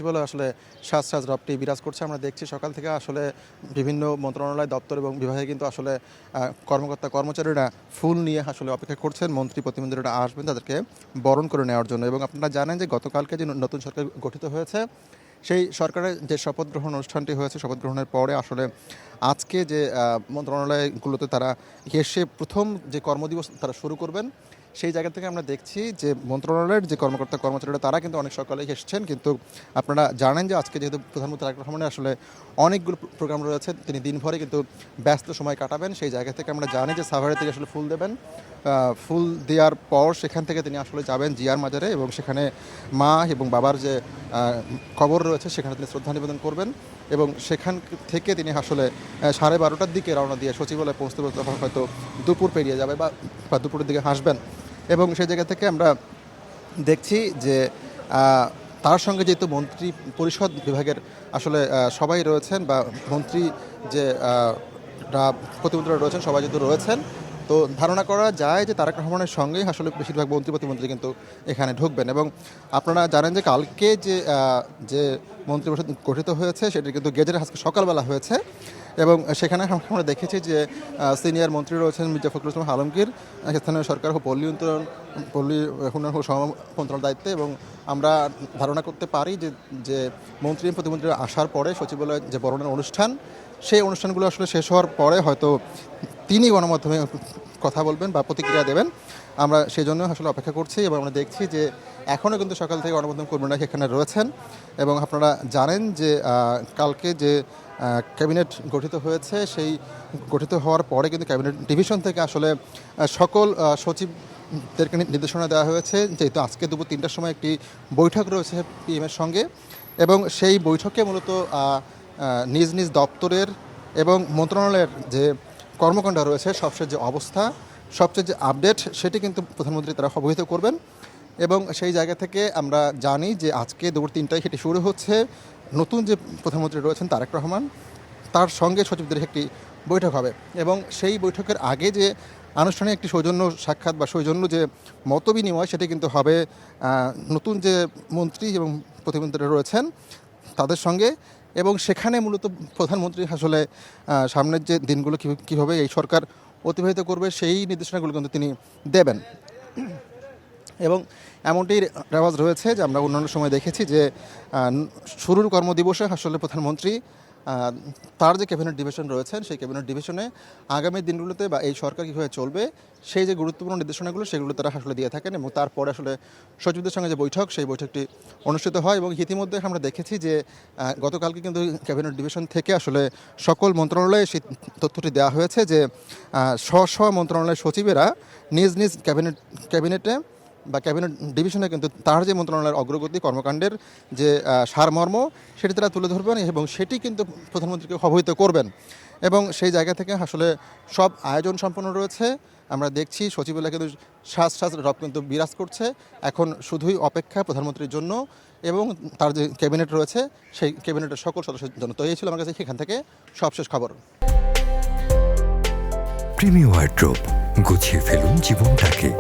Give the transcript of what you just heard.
বলে আসলে সাজ রবটি বিরাজ করছে। আমরা দেখছি সকাল থেকে আসলে বিভিন্ন মন্ত্রণালয়, দপ্তর এবং বিভাগে কিন্তু আসলে কর্মচারীরা ফুল নিয়ে আসলে অপেক্ষা করছেন মন্ত্রী প্রতিমন্ত্রীরা আসবেন তাদেরকে বরণ করে নেওয়ার জন্য। এবং আপনারা জানেন যে গতকালকে যে নতুন সরকার গঠিত হয়েছে, সেই সরকারের যে শপথ গ্রহণ অনুষ্ঠানটি হয়েছে, শপথ গ্রহণের পরে আসলে আজকে যে মন্ত্রণালয়গুলোতে তারা এসে প্রথম যে কর্মদিবস তারা শুরু করবেন, সেই জায়গা থেকে আমরা দেখছি যে মন্ত্রণালয়ের যে কর্মচারীরা তারা কিন্তু অনেক সকালেই এসেছেন। কিন্তু আপনারা জানেন যে আজকে যেহেতু প্রধানমন্ত্রী তারেক রহমানের আসলে অনেকগুলো প্রোগ্রাম রয়েছে, তিনি দিনভরে কিন্তু ব্যস্ত সময় কাটাবেন। সেই জায়গা থেকে আমরা জানি যে সাভারে থেকে আসলে ফুল দেবেন। ফুল দেওয়ার পর সেখান থেকে তিনি আসলে যাবেন জিয়ার মাজারে এবং সেখানে মা এবং বাবার যে কবর রয়েছে সেখানে তিনি শ্রদ্ধা নিবেদন করবেন এবং সেখান থেকে তিনি আসলে 12:30টার দিকে রওনা দিয়ে সচিবালয়ে পৌঁছতে হয়তো দুপুর পেরিয়ে যাবে বা দুপুরের দিকে আসবেন। এবং সেই জায়গা থেকে আমরা দেখছি যে তার সঙ্গে যেহেতু মন্ত্রী পরিষদ বিভাগের আসলে সবাই রয়েছেন বা মন্ত্রী যে প্রতিমন্ত্রীরা রয়েছেন সবাই যেহেতু রয়েছেন, তো ধারণা করা যায় যে তারেক রহমানের সঙ্গেই আসলে বেশিরভাগ মন্ত্রী প্রতিমন্ত্রী কিন্তু এখানে ঢুকবেন। এবং আপনারা জানেন যে কালকে যে মন্ত্রিপরিষদ গঠিত হয়েছে সেটি কিন্তু গেজেট আজকে সকালবেলা হয়েছে এবং সেখানে আমরা দেখেছি যে সিনিয়র মন্ত্রী রয়েছেন মির্জা ফখরুল ইসলাম আলমগীর, স্থানীয় সরকার ও পল্লী উন্নয়ন ও মন্ত্রণালয়ের দায়িত্বে। এবং আমরা ধারণা করতে পারি যে মন্ত্রী প্রতিমন্ত্রীরা আসার পরে সচিবালয়ে যে বরণের অনুষ্ঠান, সেই অনুষ্ঠানগুলো আসলে শেষ হওয়ার পরে হয়তো তিনি গণমাধ্যমে কথা বলবেন বা প্রতিক্রিয়া দেবেন। আমরা সেই জন্য আসলে অপেক্ষা করছি এবং আমরা দেখছি যে এখনও কিন্তু সকাল থেকে গণমাধ্যম কর্মীরা এখানে রয়েছেন। এবং আপনারা জানেন যে কালকে যে ক্যাবিনেট গঠিত হয়েছে, সেই গঠিত হওয়ার পরে কিন্তু ক্যাবিনেট ডিভিশন থেকে আসলে সকল সচিবদেরকে নির্দেশনা দেওয়া হয়েছে যেহেতু আজকে দুপুর 3টার সময় একটি বৈঠক রয়েছে পিএমের সঙ্গে এবং সেই বৈঠকে মূলত নিজ নিজ দপ্তরের এবং মন্ত্রণালয়ের যে কর্মকাণ্ড রয়েছে সবশেষ যে অবস্থা, সবচেয়ে যে আপডেট সেটি কিন্তু প্রধানমন্ত্রী তারা অবহিত করবেন। এবং সেই জায়গা থেকে আমরা জানি যে আজকে দুপুর 3টায় সেটি শুরু হচ্ছে। নতুন যে প্রধানমন্ত্রী রয়েছেন তারেক রহমান, তার সঙ্গে সচিবদের একটি বৈঠক হবে এবং সেই বৈঠকের আগে যে আনুষ্ঠানিক একটি সৌজন্য সাক্ষাৎ বা সৌজন্য যে মতবিনিময় সেটি কিন্তু হবে নতুন যে মন্ত্রী এবং প্রতিমন্ত্রীরা রয়েছেন তাদের সঙ্গে। এবং সেখানে মূলত প্রধানমন্ত্রী আসলে সামনের যে দিনগুলো কীভাবে এই সরকার অতিবাহিত করবে সেই নির্দেশনাগুলো কিন্তু তিনি দেবেন। এবং এমনটি রেওয়াজ রয়েছে যে আমরা অন্যান্য সময় দেখেছি যে শুরুর কর্মদিবসে আসলে প্রধানমন্ত্রী তার যে ক্যাবিনেট ডিভিশন রয়েছেন সেই ক্যাবিনেট ডিভিশনে আগামী দিনগুলোতে বা এই সরকার কীভাবে চলবে সেই যে গুরুত্বপূর্ণ নির্দেশনাগুলো সেগুলো তারা আসলে দিয়ে থাকেন। এবং তারপরে আসলে সচিবদের সঙ্গে যে বৈঠক সেই বৈঠকটি অনুষ্ঠিত হয়। এবং ইতিমধ্যে আমরা দেখেছি যে গতকালকে কিন্তু ক্যাবিনেট ডিভিশন থেকে আসলে সকল মন্ত্রণালয়ে সেই তথ্যটি দেওয়া হয়েছে যে স্ব মন্ত্রণালয়ের সচিবেরা নিজ নিজ ক্যাবিনেটে বা ক্যাবিনেট ডিভিশনে কিন্তু তার যে মন্ত্রণালয়ের অগ্রগতি কর্মকাণ্ডের যে সারমর্ম সেটি তারা তুলে ধরবেন এবং সেটি কিন্তু প্রধানমন্ত্রীকে অবহিত করবেন। এবং সেই জায়গা থেকে আসলে সব আয়োজন সম্পন্ন রয়েছে। আমরা দেখছি সচিবালয় কিন্তু সাজ রব কিন্তু বিরাজ করছে। এখন শুধুই অপেক্ষা প্রধানমন্ত্রীর জন্য এবং তার যে ক্যাবিনেট রয়েছে সেই ক্যাবিনেটের সকল সদস্যের জন্য। তো এই ছিল আমার কাছে সেখান থেকে সবশেষ খবর। প্রিমিয়ার ড্রপ গুছিয়ে ফেলুন জীবনটাকে।